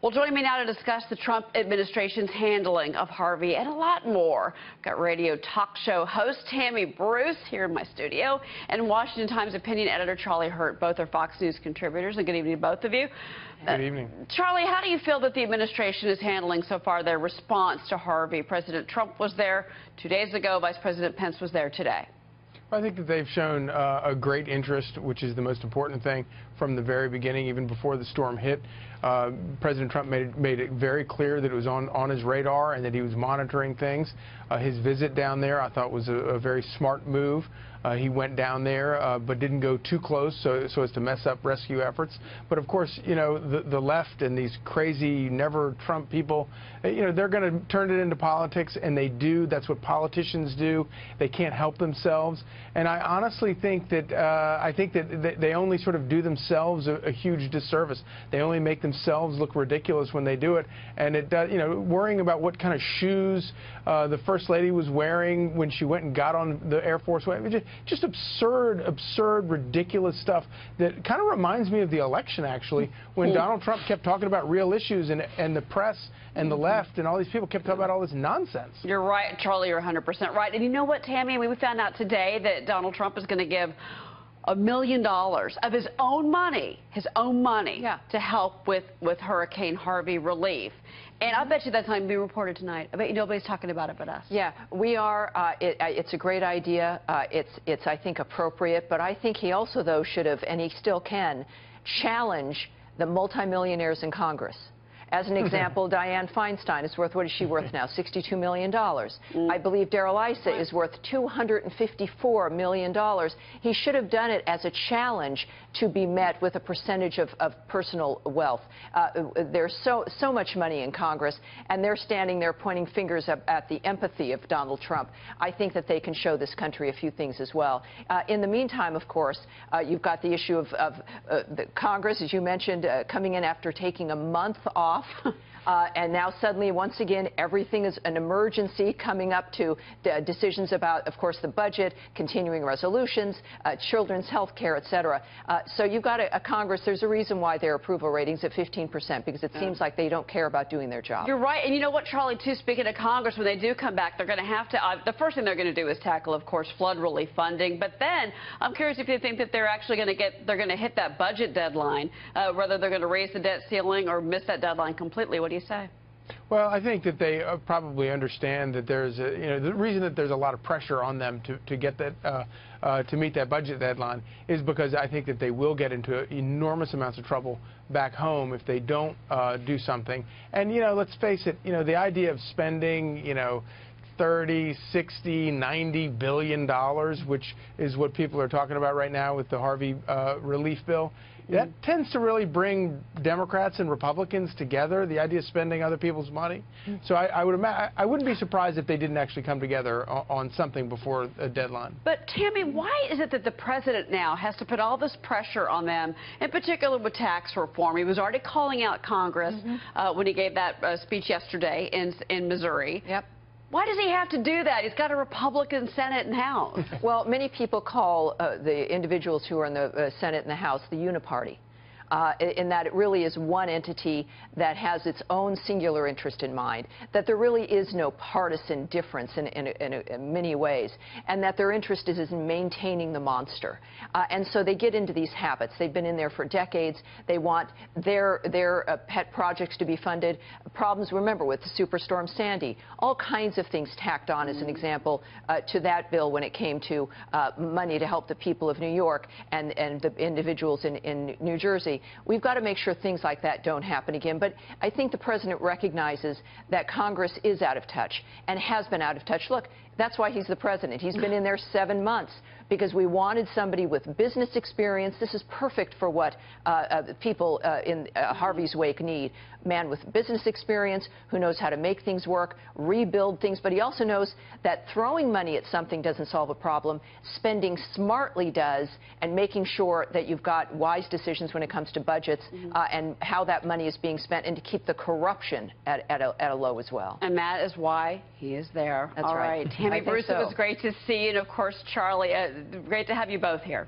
Well, joining me now to discuss the Trump administration's handling of Harvey and a lot more, I've got radio talk show host Tammy Bruce here in my studio and Washington Times opinion editor Charlie Hurt. Both are Fox News contributors, and good evening to both of you. Good evening. Charlie, how do you feel that the administration is handling so far their response to Harvey? President Trump was there 2 days ago. Vice President Pence was there today. I think that they've shown a great interest, which is the most important thing from the very beginning, even before the storm hit. President Trump made it very clear that it was on his radar and that he was monitoring things. His visit down there, I thought, was a very smart move. He went down there, but didn't go too close so as to mess up rescue efforts. But of course, you know, the left and these crazy never Trump people, you know, they're going to turn it into politics, and they do. That's what politicians do. They can't help themselves. And I honestly think that they only sort of do themselves a huge disservice. They only make themselves look ridiculous when they do it. And it does, you know, worrying about what kind of shoes the First Lady was wearing when she went and got on the Air Force One. Just absurd, ridiculous stuff that kind of reminds me of the election, actually, when Donald Trump kept talking about real issues and the press and the left and all these people kept talking about all this nonsense. You're right, Charlie, you're 100% right. And you know what, Tammy? We found out today that Donald Trump is going to give $1 million of his own money, to help with Hurricane Harvey relief. And I bet you that's not even being reported tonight. I bet you nobody's talking about it but us. Yeah, we are. It's a great idea. It's I think, appropriate. But I think he also, though, should have, and he still can, challenge the multimillionaires in Congress. As an example, Dianne Feinstein is worth, what is she worth now? $62 million. I believe Darrell Issa is worth $254 million. He should have done it as a challenge to be met with a percentage of personal wealth. There's so much money in Congress, and they're standing there pointing fingers at the empathy of Donald Trump. I think that they can show this country a few things as well. In the meantime, of course, you've got the issue of the Congress, as you mentioned, coming in after taking a month off. And now suddenly, once again, everything is an emergency, coming up to decisions about, of course, the budget, continuing resolutions, children's health care, et cetera. So you've got a Congress. There's a reason why their approval rating's at 15%, because it seems like they don't care about doing their job. You're right. And you know what, Charlie, too, speaking of Congress, when they do come back, they're going to have to, the first thing they're going to do is tackle, of course, flood relief funding. But then I'm curious if you think that they're actually going to hit that budget deadline, whether they're going to raise the debt ceiling or miss that deadline completely. What do you say? Well, I think that they probably understand that there's the reason that there's a lot of pressure on them to get that to meet that budget deadline is because I think that they will get into enormous amounts of trouble back home if they don't do something. And let's face it, the idea of spending 30, 60, 90 billion dollars, which is what people are talking about right now with the Harvey relief bill. That tends to really bring Democrats and Republicans together, the idea of spending other people's money. So I wouldn't be surprised if they didn't actually come together on something before a deadline. But, Tammy, why is it that the president now has to put all this pressure on them, in particular with tax reform? He was already calling out Congress when he gave that speech yesterday in Missouri. Yep. Why does he have to do that? He's got a Republican Senate and House. Well, many people call the individuals who are in the Senate and the House the uniparty. In that it really is one entity that has its own singular interest in mind, that there really is no partisan difference in many ways, and that their interest is in maintaining the monster. And so they get into these habits. They've been in there for decades. They want their pet projects to be funded. Problems, remember, with Superstorm Sandy, all kinds of things tacked on as an example to that bill when it came to money to help the people of New York and the individuals in New Jersey. We've got to make sure things like that don't happen again. But I think the president recognizes that Congress is out of touch and has been out of touch. Look, that's why he's the president. He's been in there 7 months because we wanted somebody with business experience. This is perfect for what people in Harvey's wake need. Man with business experience who knows how to make things work, rebuild things, but he also knows that throwing money at something doesn't solve a problem. Spending smartly does, and making sure that you've got wise decisions when it comes to budgets and how that money is being spent, and to keep the corruption at a low as well. And that is why he is there. That's All right. Tammy Bruce, it was great to see you, and of course, Charlie, great to have you both here.